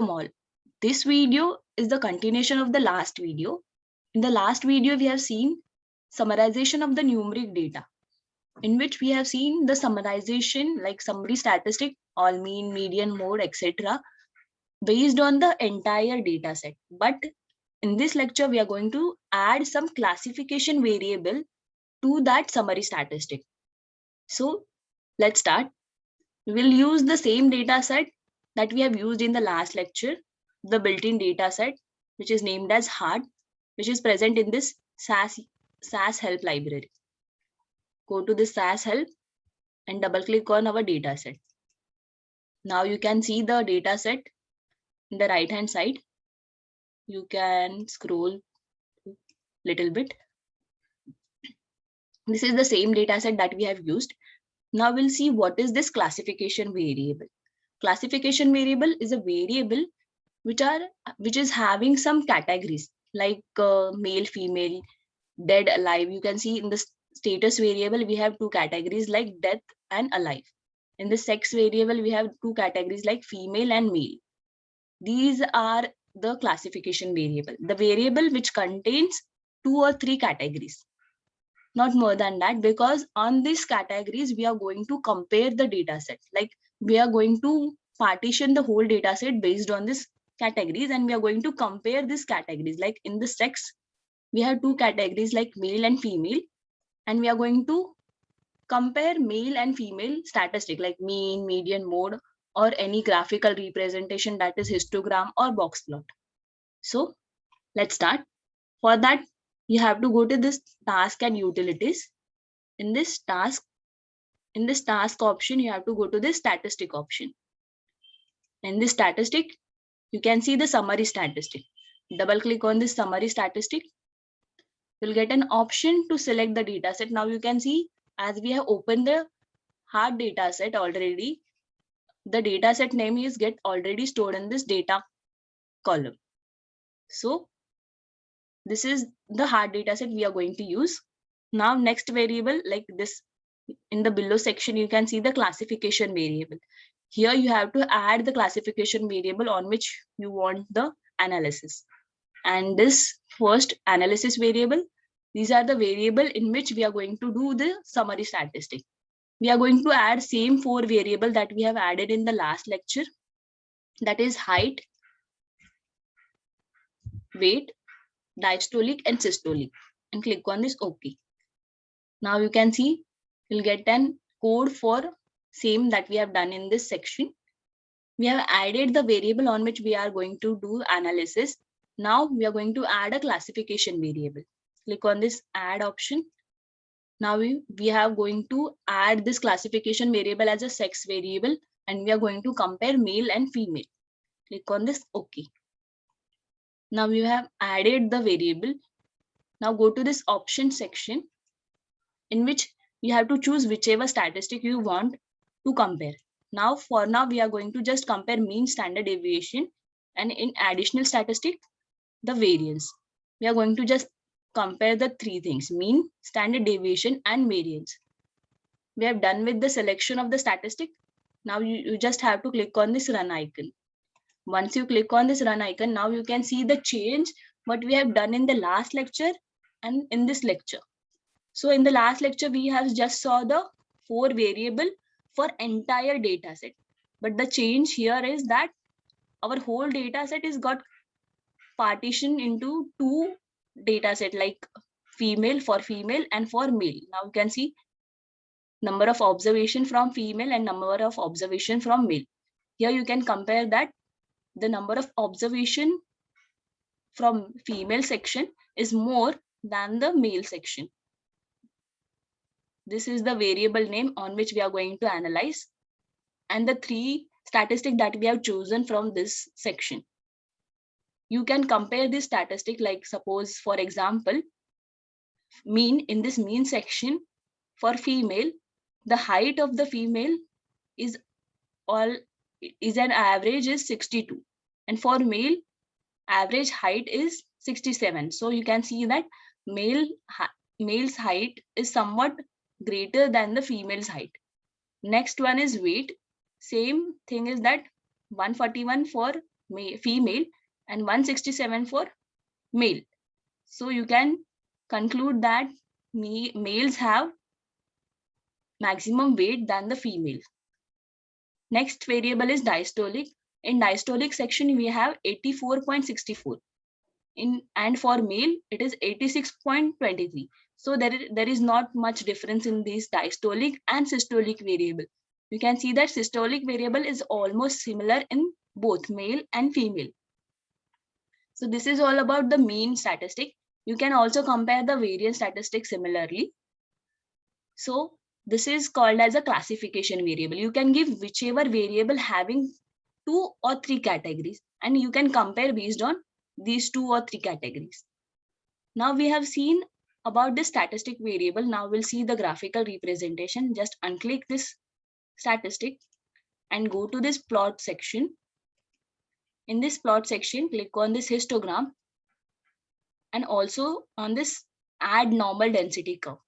all. This video is the continuation of the last video. In the last video, we have seen summarization of the numeric data, in which we have seen the summarization like summary statistic, all mean, median, mode, etc. based on the entire data set. But in this lecture, we are going to add some classification variable to that summary statistic. So let's start. We will use the same data set that we have used in the last lecture, the built-in data set, which is named as HART, which is present in this SAS help library. Go to this SAS help and double click on our data set. Now you can see the data set in the right hand side. You can scroll a little bit. This is the same data set that we have used. Now we'll see what is this classification variable. Classification variable is a variable which is having some categories like male, female, dead, alive. You can see in the status variable we have two categories like death and alive. In the sex variable we have two categories like female and male. These are the classification variable, the variable which contains 2 or 3 categories, not more than that, because on these categories we are going to compare the data set. Like we are going to partition the whole data set based on this categories, and we are going to compare these categories. Like in the sex we have two categories like male and female, and we are going to compare male and female statistic like mean, median, mode, or any graphical representation, that is histogram or box plot. So let's start. For that, you have to go to this task and utilities. In this task option, you have to go to this statistic option. In this statistic, you can see the summary statistic. Double click on this summary statistic. You'll get an option to select the data set. Now you can see, as we have opened the hard data set already, the data set name is get already stored in this data column. So this is the hard data set we are going to use. Now next variable, like this, in the below section, you can see the classification variable. Here you have to add the classification variable on which you want the analysis. And this first analysis variable, these are the variable in which we are going to do the summary statistic. We are going to add same 4 variable that we have added in the last lecture. That is height, weight, diastolic and systolic, and click on this OK. Now you can see you'll get an code for same that we have done in this section. We have added the variable on which we are going to do analysis. Now we are going to add a classification variable. Click on this add option. Now we have going to add this classification variable as a sex variable, and we are going to compare male and female. Click on this OK. Now you have added the variable. Now go to this option section, in which you have to choose whichever statistic you want to compare. Now for now we are going to just compare mean, standard deviation, and in additional statistic the variance. We are going to just compare the 3 things: mean, standard deviation and variance. We have done with the selection of the statistic. Now you just have to click on this run icon. Once you click on this run icon, now you can see the change what we have done in the last lecture and in this lecture. So in the last lecture, we have just saw the 4 variable for entire data set. But the change here is that our whole data set is got partitioned into 2 data set, like female for female and for male. Now you can see number of observation from female and number of observation from male. Here you can compare that the number of observation from female section is more than the male section. This is the variable name on which we are going to analyze, and the 3 statistics that we have chosen from this section. You can compare this statistic, like suppose for example, mean. In this mean section for female, the height of the female is an average is 62, and for male average height is 67. So you can see that male's height is somewhat greater than the female's height. Next one is weight. Same thing is that 141 for female and 167 for male. So you can conclude that males have maximum weight than the female. Next variable is diastolic. In diastolic section, we have 84.64. And for male, it is 86.23. So there is not much difference in these diastolic and systolic variable. You can see that systolic variable is almost similar in both male and female. So this is all about the mean statistic. You can also compare the variance statistic similarly. So this is called as a classification variable. You can give whichever variable having 2 or 3 categories, and you can compare based on these 2 or 3 categories. Now we have seen about this statistic variable. Now we'll see the graphical representation. Just unclick this statistic and go to this plot section. In this plot section, click on this histogram and also on this add normal density curve.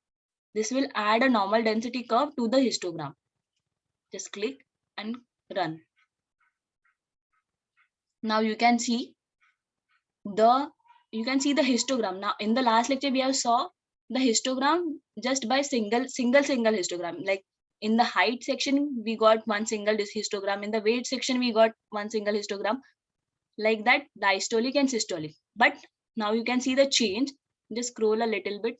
This will add a normal density curve to the histogram. Just click and run. Now you can see the histogram. Now in the last lecture we have saw the histogram just by single histogram. Like in the height section we got one single histogram. In the weight section we got one single histogram. Like that, diastolic and systolic. But now you can see the change. Just scroll a little bit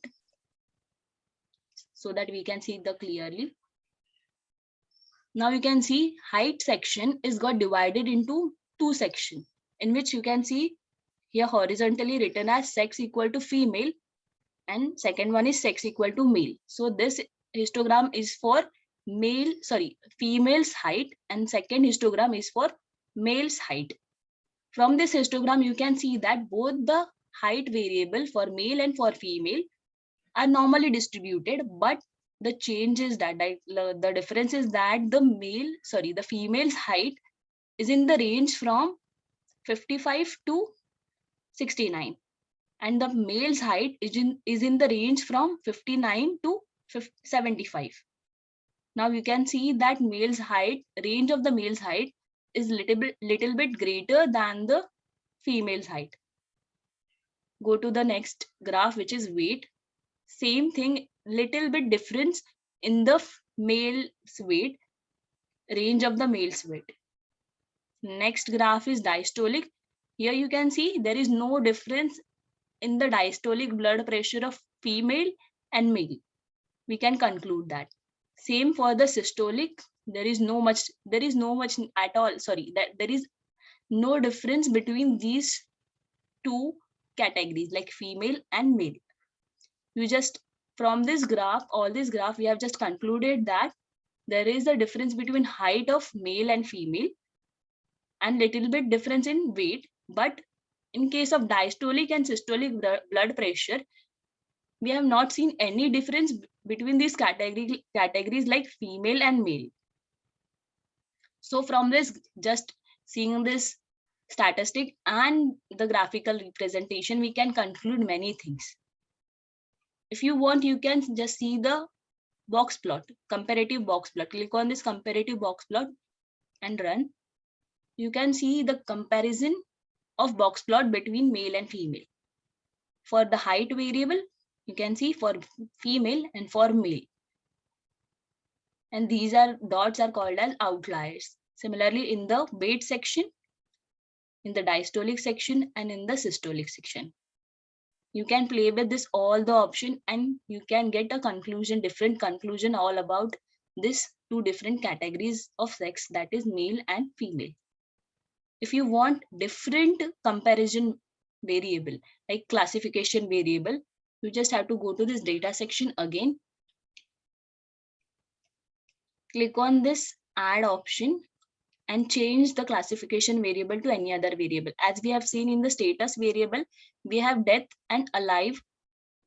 so that we can see the clearly. Now you can see height section is got divided into 2 sections, in which you can see here horizontally written as sex equal to female and second one is sex equal to male. So this histogram is for female's height and second histogram is for male's height. From this histogram, you can see that both the height variable for male and for female are normally distributed, but the change is that the difference is that the female's height is in the range from 55 to 69, and the male's height is in the range from 59 to 75. Now you can see that range of the male's height is little bit greater than the female's height. Go to the next graph, which is weight. Same thing, little bit difference in the male's weight, range of the male's weight. Next graph is diastolic. Here you can see there is no difference in the diastolic blood pressure of female and male. We can conclude that. Same for the systolic. There is no much at all. There is no difference between these 2 categories, like female and male. You just, from this graph, we have just concluded that there is a difference between height of male and female and little bit difference in weight. But in case of diastolic and systolic blood pressure, we have not seen any difference between these categories like female and male. So from this, just seeing this statistic and the graphical representation, we can conclude many things. If you want, you can just see the box plot, comparative box plot. Click on this comparative box plot and run. You can see the comparison of box plot between male and female. For the height variable, you can see for female and for male. And these dots are called as outliers. Similarly, in the weight section, in the diastolic section, and in the systolic section. You can play with this all the option and you can get a different conclusion all about this 2 different categories of sex, that is male and female. If you want different comparison variable, like classification variable, you just have to go to this data section again. Click on this add option and change the classification variable to any other variable. As we have seen in the status variable, we have death and alive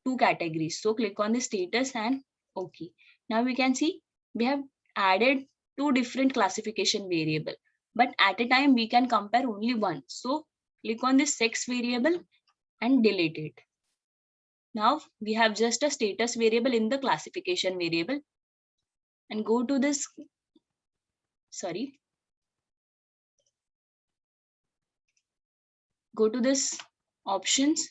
2 categories. So click on the status and OK. Now we can see we have added 2 different classification variable, but at a time we can compare only one. So click on this sex variable and delete it. Now we have just a status variable in the classification variable and go to this, go to this options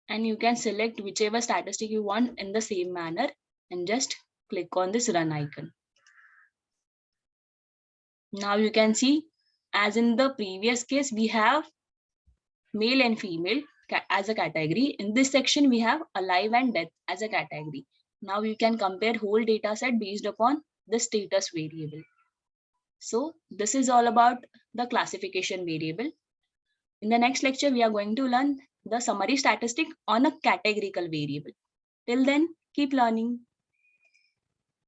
and you can select whichever statistic you want in the same manner and just click on this run icon. Now you can see, as in the previous case, we have male and female as a category. In this section, we have alive and death as a category. Now you can compare whole data set based upon the status variable. So this is all about the classification variable. In the next lecture, we are going to learn the summary statistic on a categorical variable. Till then, keep learning.